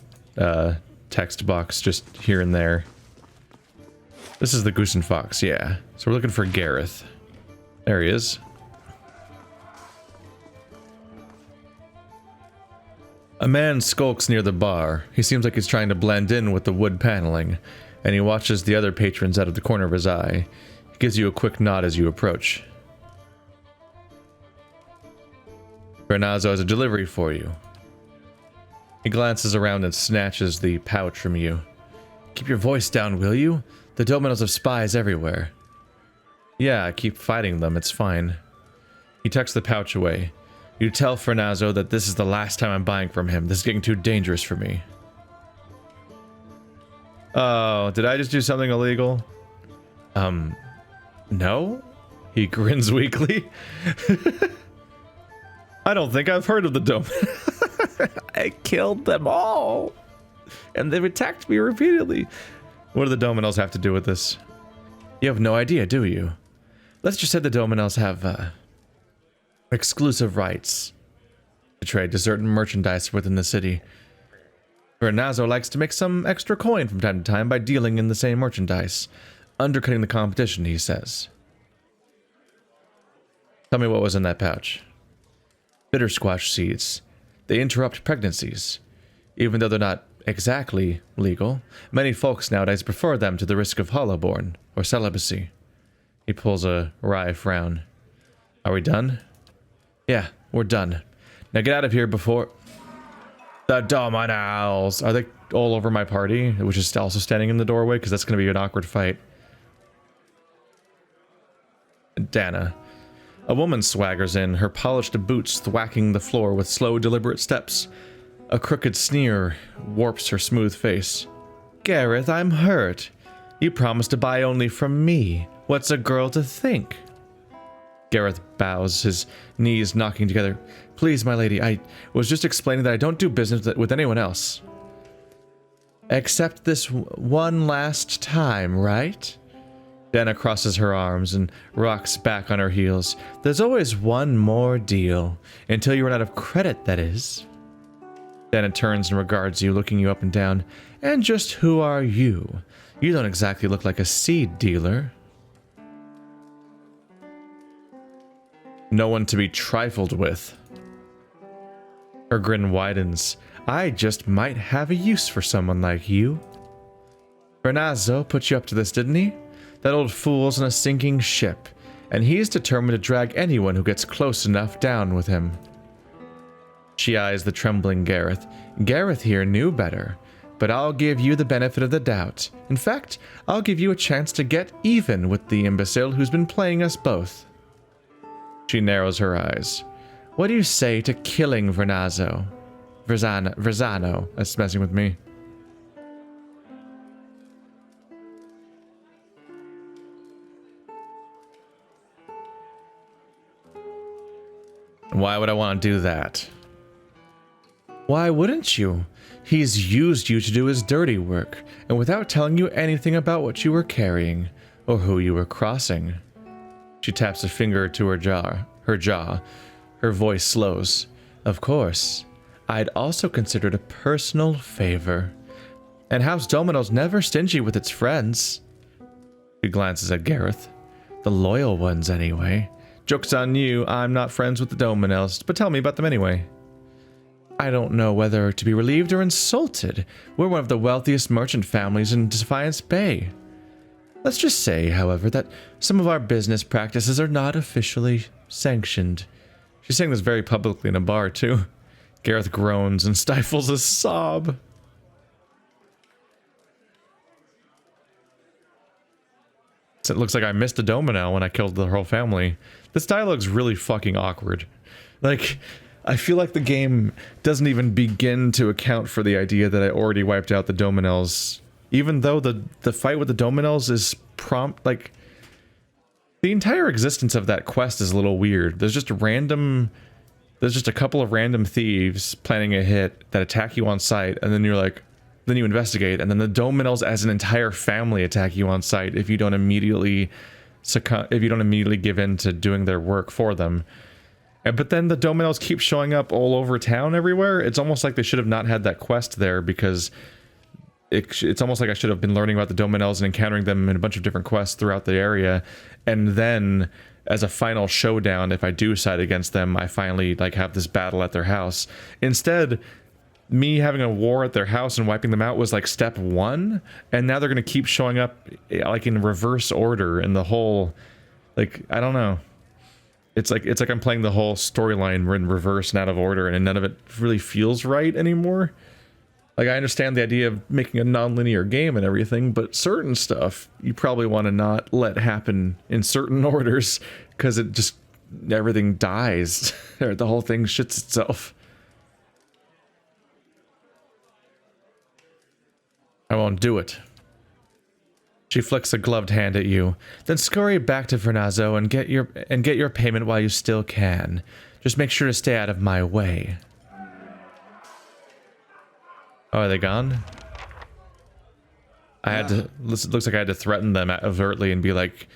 text box just here and there. This is the Goose and Fox, yeah. So we're looking for Gareth. There he is. A man skulks near the bar. He seems like he's trying to blend in with the wood paneling, and he watches the other patrons out of the corner of his eye. He gives you a quick nod as you approach. Bernazzo has a delivery for you. He glances around and snatches the pouch from you. Keep your voice down, will you? The Dominoes have spies everywhere. Yeah, I keep fighting them, it's fine. He tucks the pouch away. You tell Bernazzo that this is the last time I'm buying from him. This is getting too dangerous for me. Oh, did I just do something illegal? No? He grins weakly. I don't think I've heard of the Dome. I killed them all. And they've attacked me repeatedly. What do the Dominoes have to do with this? You have no idea, do you? Let's just say the Dominoes have, exclusive rights to trade to certain merchandise within the city. Bernazzo likes to make some extra coin from time to time by dealing in the same merchandise, undercutting the competition, he says. Tell me what was in that pouch. Bitter squash seeds. They interrupt pregnancies. Even though they're not exactly legal, many folks nowadays prefer them to the risk of hollowborn or celibacy. He pulls a wry frown. Are we done? Yeah, we're done. Now get out of here before... The Dominoes! Are they all over my party, which is also standing in the doorway? Because that's going to be an awkward fight. Dana. A woman swaggers in, her polished boots thwacking the floor with slow, deliberate steps. A crooked sneer warps her smooth face. Gareth, I'm hurt. You promised to buy only from me. What's a girl to think? Gareth bows, his knees knocking together. Please, my lady, I was just explaining that I don't do business with anyone else. Except this one last time, right? Dana crosses her arms and rocks back on her heels. There's always one more deal. Until you run out of credit, that is. Dana turns and regards you, looking you up and down. And just who are you? You don't exactly look like a seed dealer. No one to be trifled with. Her grin widens. I just might have a use for someone like you. Bernazzo put you up to this, didn't he? That old fool's on a sinking ship, and he's determined to drag anyone who gets close enough down with him. She eyes the trembling Gareth. Gareth here knew better, but I'll give you the benefit of the doubt. In fact, I'll give you a chance to get even with the imbecile who's been playing us both. She narrows her eyes. What do you say to killing Verzano? That's messing with me. Why would I want to do that? Why wouldn't you? He's used you to do his dirty work, and without telling you anything about what you were carrying, or who you were crossing. She taps a finger to her jaw. Her voice slows. Of course, I'd also considered a personal favor. And House Domino's never stingy with its friends. She glances at Gareth. The loyal ones, anyway. Joke's on you, I'm not friends with the Domino's, but tell me about them anyway. I don't know whether to be relieved or insulted. We're one of the wealthiest merchant families in Defiance Bay. Let's just say, however, that some of our business practices are not officially sanctioned. She's saying this very publicly in a bar, too. Gareth groans and stifles a sob. It looks like I missed a domino when I killed the whole family. This dialogue's really fucking awkward. Like, I feel like the game doesn't even begin to account for the idea that I already wiped out the dominoes. Even though the fight with the dominoes is prompt, like, the entire existence of that quest is a little weird. There's just a couple of random thieves planning a hit that attack you on sight, and then then you investigate, and then the dominoes as an entire family attack you on sight if you don't immediately give in to doing their work for them. But then the dominoes keep showing up all over town everywhere. It's almost like they should have not had that quest there, because it's almost like I should have been learning about the Dominels and encountering them in a bunch of different quests throughout the area, and then as a final showdown, if I do side against them, I finally like have this battle at their house. Instead, me having a war at their house and wiping them out was like step 1, and now they're gonna keep showing up like in reverse order, and the whole, like, I don't know. It's like I'm playing the whole storyline in reverse and out of order, and none of it really feels right anymore. Like, I understand the idea of making a non-linear game and everything, but certain stuff you probably want to not let happen in certain orders, because it just, everything dies. The whole thing shits itself. I won't do it. She flicks a gloved hand at you, then scurry back to Vernazzo and get your payment while you still can. Just make sure to stay out of my way. Oh, are they gone? I had to, looks like I had to threaten them overtly and be like,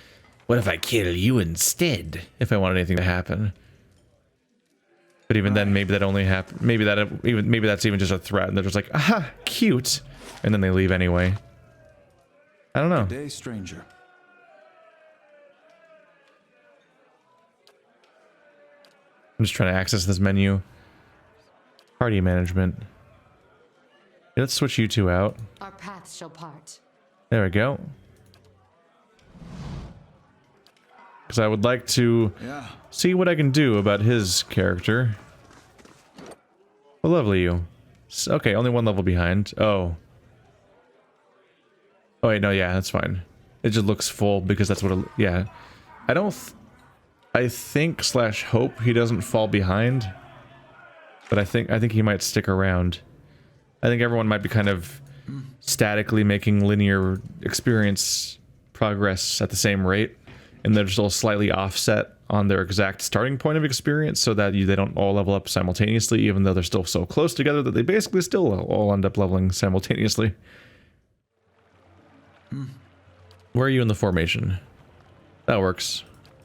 what if I kill you instead, if I want anything to happen? But even then, maybe that only happen. Maybe that's even just a threat, and they're just like, aha, cute, and then they leave anyway. I don't know. Good day, stranger. I'm just trying to access this menu. Party management. Yeah, let's switch you two out. Our paths shall part. There we go. Because I would like to see what I can do about his character. What level are you? Okay, only 1 level behind. Oh. Oh wait, no, yeah, that's fine. It just looks full because that's what it, yeah. I think / hope he doesn't fall behind. But I think he might stick around. I think everyone might be kind of statically making linear experience progress at the same rate, and they're still slightly offset on their exact starting point of experience, so that they don't all level up simultaneously, even though they're still so close together that they basically still all end up leveling simultaneously. Where are you in the formation? That works.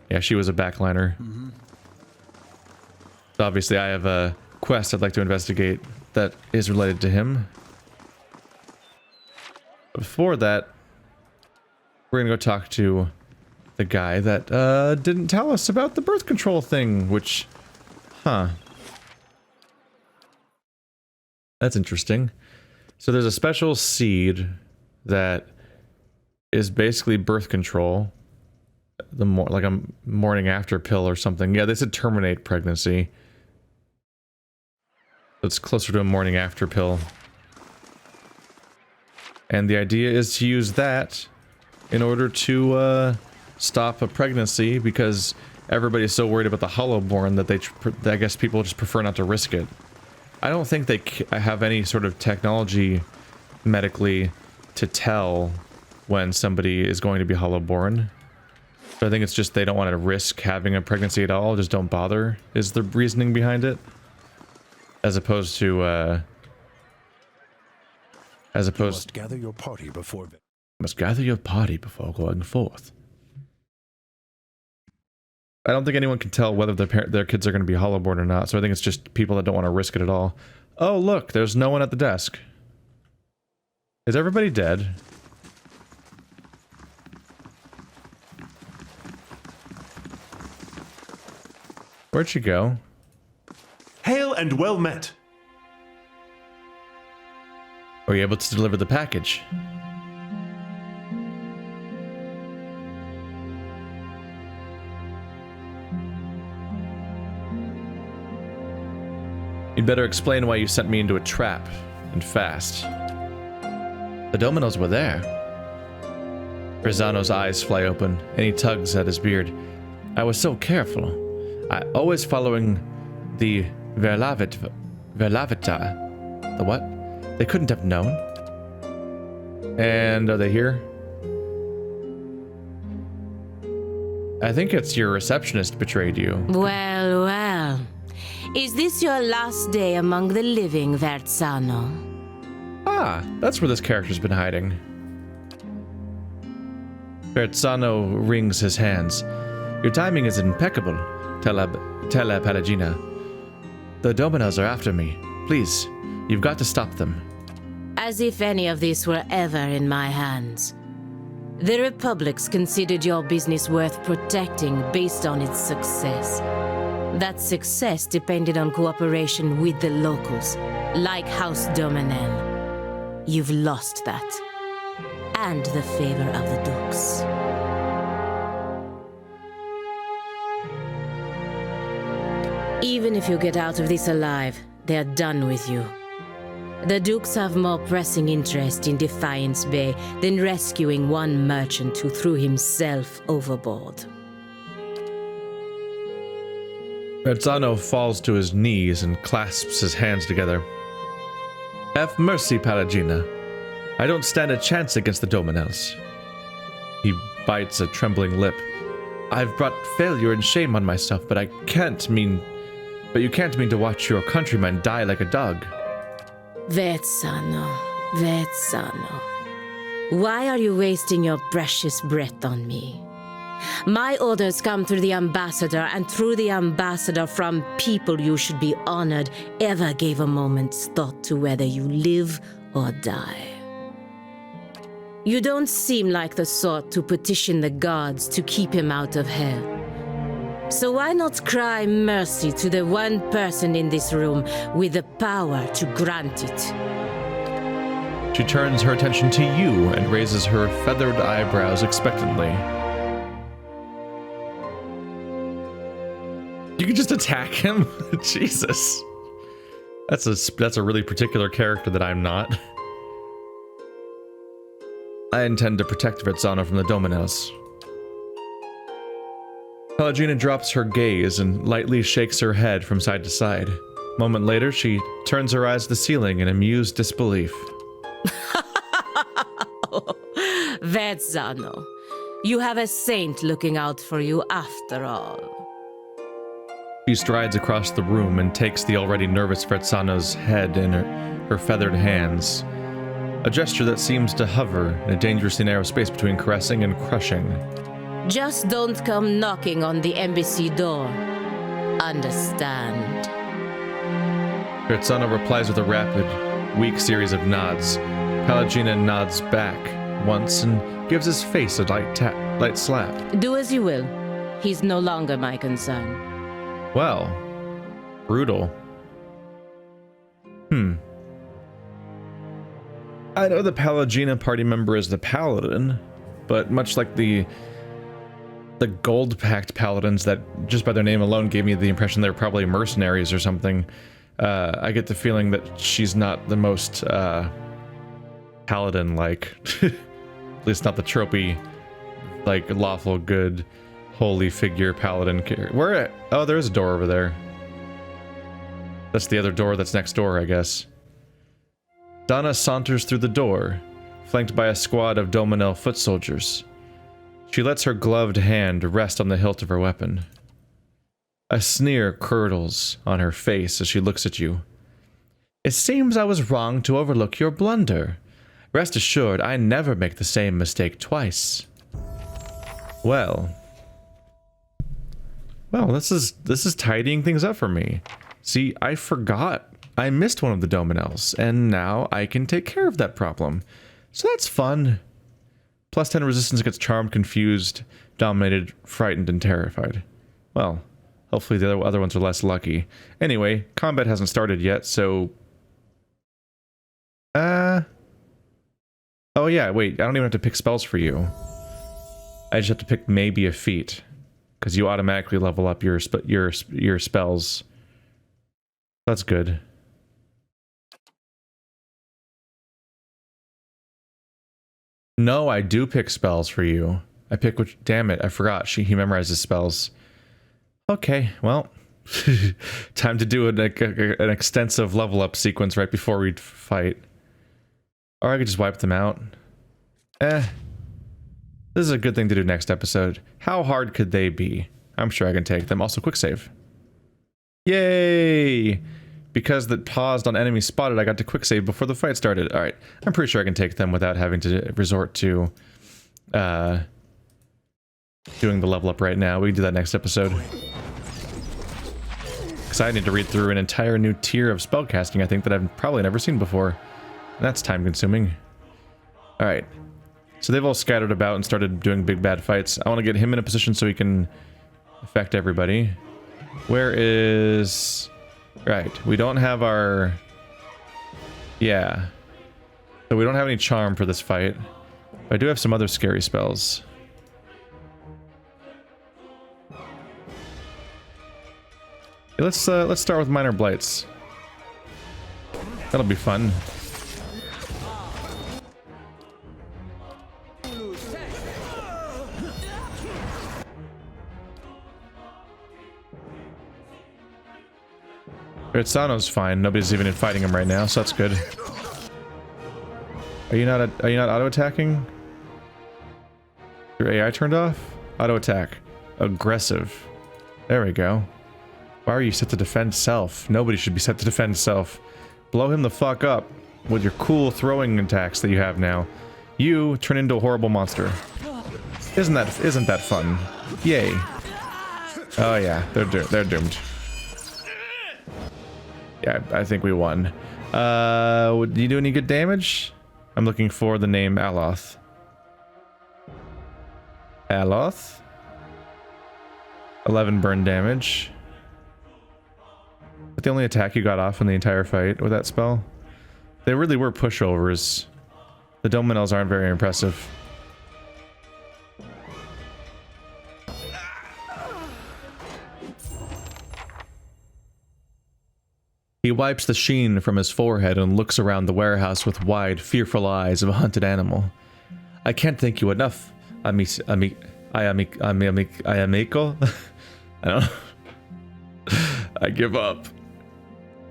Yeah, she was a backliner. So obviously I have a quest I'd like to investigate that is related to him. Before that, we're gonna go talk to the guy that didn't tell us about the birth control thing, which, that's interesting. So there's a special seed that is basically birth control, like a morning after pill or something. Yeah, they said terminate pregnancy. It's closer to a morning after pill. And the idea is to use that in order to stop a pregnancy, because everybody's so worried about the Hollowborn that I guess people just prefer not to risk it. I don't think they have any sort of technology medically to tell when somebody is going to be Hollowborn. So I think it's just they don't want to risk having a pregnancy at all, just don't bother, is the reasoning behind it. As opposed to, You must gather your party before going forth. I don't think anyone can tell whether their kids are going to be Hollowborn or not, so I think it's just people that don't want to risk it at all. Oh, look, there's no one at the desk. Is everybody dead? Where'd she go? Hail and well met. Were you able to deliver the package? You'd better explain why you sent me into a trap, and fast. The Dominos were there. Rizzano's eyes fly open, and he tugs at his beard. I was so careful. I always following the Verlavita. The what? They couldn't have known. And are they here? I think it's your receptionist betrayed you. Well, well. Is this your last day among the living, Vertzano? Ah, that's where this character's been hiding. Vertzano wrings his hands. Your timing is impeccable, Tele Palagina. The Dominos are after me. Please, you've got to stop them. As if any of this were ever in my hands. The Republics considered your business worth protecting based on its success. That success depended on cooperation with the locals, like House Dominel. You've lost that. And the favor of the Dukes. Even if you get out of this alive, they're done with you. The Dukes have more pressing interest in Defiance Bay than rescuing one merchant who threw himself overboard. Vertzano falls to his knees and clasps his hands together. Have mercy, Palagina. I don't stand a chance against the Dominels. He bites a trembling lip. I've brought failure and shame on myself, but you can't mean to watch your countrymen die like a dog. Vertzano. Why are you wasting your precious breath on me? My orders come through the ambassador, and through the ambassador from people you should be honored ever gave a moment's thought to whether you live or die. You don't seem like the sort to petition the gods to keep him out of hell. So why not cry mercy to the one person in this room with the power to grant it? She turns her attention to you and raises her feathered eyebrows expectantly. You can just attack him? Jesus. That's a really particular character that I'm not. I intend to protect Vertzano from the Dominels. Palagina drops her gaze and lightly shakes her head from side to side. A moment later, she turns her eyes to the ceiling in amused disbelief. Vertzano, you have a saint looking out for you after all. She strides across the room and takes the already nervous Vertzano's head in her feathered hands. A gesture that seems to hover in a dangerously narrow space between caressing and crushing. Just don't come knocking on the embassy door. Understand? Vertzano replies with a rapid, weak series of nods. Palagina nods back once and gives his face a light slap. Do as you will. He's no longer my concern. Well, brutal. I know the Palagina party member is the paladin, but much like the gold pact paladins that just by their name alone gave me the impression they're probably mercenaries or something, I get the feeling that she's not the most paladin-like. At least not the tropey, like lawful good holy figure paladin. Where? Oh, there is a door over there. That's the other door that's next door, I guess. Donna saunters through the door, flanked by a squad of Dominel foot soldiers. She lets her gloved hand rest on the hilt of her weapon. A sneer curdles on her face as she looks at you. It seems I was wrong to overlook your blunder. Rest assured, I never make the same mistake twice. Well, this is tidying things up for me. See, I forgot. I missed one of the Dominels, and now I can take care of that problem. So that's fun. Plus 10 resistance against charmed, confused, dominated, frightened, and terrified. Well, hopefully the other ones are less lucky. Anyway, combat hasn't started yet, so... Oh yeah, wait, I don't even have to pick spells for you. I just have to pick maybe a feat. Because you automatically level up your spells. That's good. No, I do pick spells for you. I pick which... Damn it, I forgot. He memorizes spells. Okay, well... time to do an extensive level up sequence right before we fight. Or I could just wipe them out. This is a good thing to do next episode. How hard could they be? I'm sure I can take them. Also, quick save. Yay! Because that paused on enemy spotted, I got to quick save before the fight started. Alright, I'm pretty sure I can take them without having to resort to doing the level up right now. We can do that next episode. Because I need to read through an entire new tier of spellcasting, I think, that I've probably never seen before. That's time consuming. Alright. So they've all scattered about and started doing big bad fights. I want to get him in a position so he can affect everybody. Where is... Right. We don't have our... Yeah. So we don't have any charm for this fight. But I do have some other scary spells. Okay, let's start with minor blights. That'll be fun. Ritzano's fine. Nobody's even fighting him right now, so that's good. Are you not auto attacking? Your AI turned off? Auto attack. Aggressive. There we go. Why are you set to defend self? Nobody should be set to defend self. Blow him the fuck up with your cool throwing attacks that you have now. You turn into a horrible monster. Isn't that fun? Yay. Oh yeah, they're doomed. Yeah, I think we won. Did you do any good damage? I'm looking for the name Aloth. Aloth? 11 burn damage. But the only attack you got off in the entire fight with that spell? They really were pushovers. The Dominels aren't very impressive. He wipes the sheen from his forehead and looks around the warehouse with wide, fearful eyes of a hunted animal. I can't thank you enough, amico. I don't know. I give up.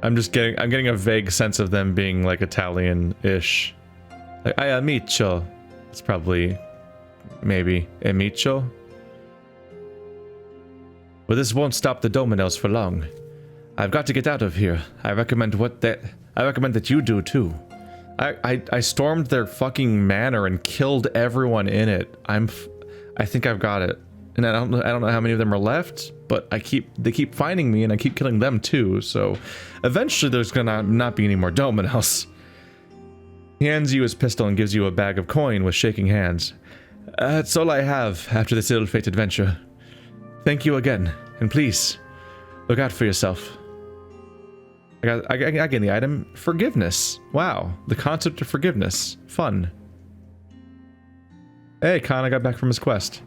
I'm getting a vague sense of them being like Italian-ish. Like, amico. It's probably, maybe, amico. But this won't stop the Dominels for long. I've got to get out of here. I recommend that you do too. I stormed their fucking manor and killed everyone in it. I think I've got it. And I don't know how many of them are left, but they keep finding me and I keep killing them too. So eventually there's gonna not be any more Dominels. He hands you his pistol and gives you a bag of coin with shaking hands. That's all I have after this ill-fated adventure. Thank you again, and please look out for yourself. I get the item forgiveness. Wow, the concept of forgiveness. Fun. Hey, Kana got back from his quest.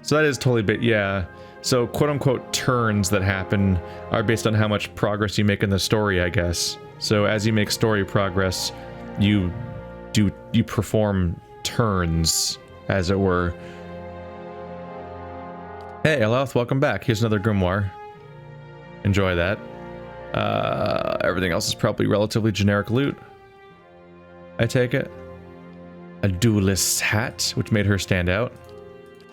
So that is totally yeah. So quote-unquote turns that happen are based on how much progress you make in the story, I guess. So as you make story progress, you perform turns, as it were. Hey, Aloth, welcome back. Here's another grimoire. Enjoy that. Everything else is probably relatively generic loot. I take it. A duelist's hat, which made her stand out.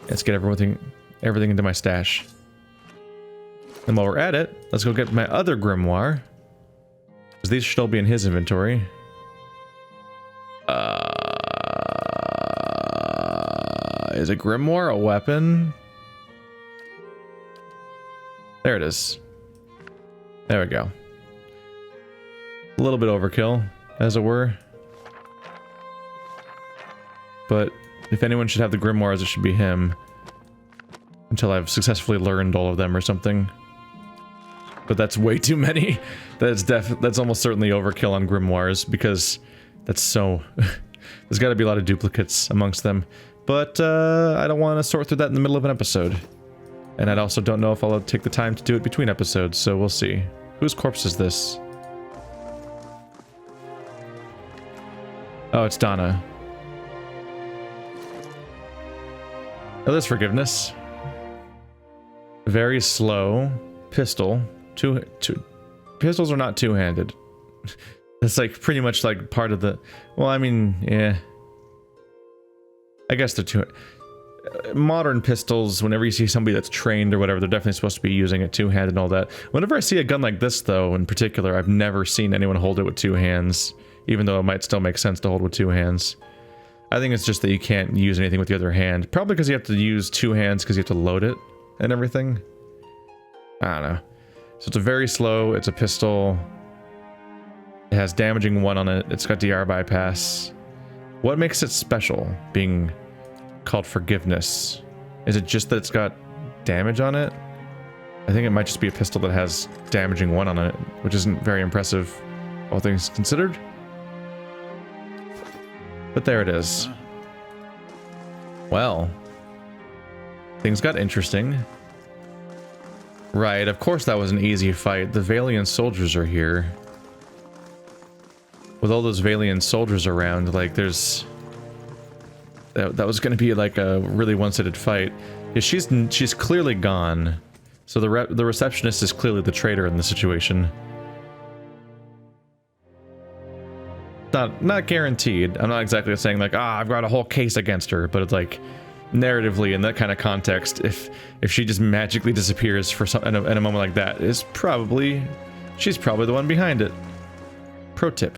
Let's get everything into my stash. And while we're at it, let's go get my other grimoire. Because these should all be in his inventory. Is a grimoire a weapon? There it is. There we go. A little bit overkill, as it were. But if anyone should have the grimoires, it should be him. Until I've successfully learned all of them or something. But that's way too many. That's almost certainly overkill on grimoires, because that's so... There's got to be a lot of duplicates amongst them. But I don't want to sort through that in the middle of an episode. And I also don't know if I'll take the time to do it between episodes, so we'll see. Whose corpse is this? Oh, it's Donna. Oh, there's forgiveness. Very slow. Pistol. Pistols are not two-handed. That's like pretty much like part of the... Well, I mean, yeah. I guess they're two... Modern pistols, whenever you see somebody that's trained or whatever, they're definitely supposed to be using it two-handed and all that. Whenever I see a gun like this, though, in particular, I've never seen anyone hold it with two hands, even though it might still make sense to hold with two hands. I think it's just that you can't use anything with the other hand. Probably because you have to use two hands because you have to load it and everything. I don't know. So it's a very slow, it's a pistol. It has damaging 1 on it. It's got DR bypass. What makes it special, being called Forgiveness? Is it just that it's got damage on it? I think it might just be a pistol that has damaging 1 on it, which isn't very impressive, all things considered. But there it is. Well, things got interesting. Right, of course that was an easy fight. The Valiant soldiers are here. With all those Valiant soldiers around, like, there's... That was gonna be like a really one-sided fight. Yeah, she's clearly gone. So the receptionist is clearly the traitor in the situation. Not guaranteed. I'm not exactly saying like, I've got a whole case against her, but it's like, narratively in that kind of context, if she just magically disappears for some in a moment like that, she's probably the one behind it. Pro tip.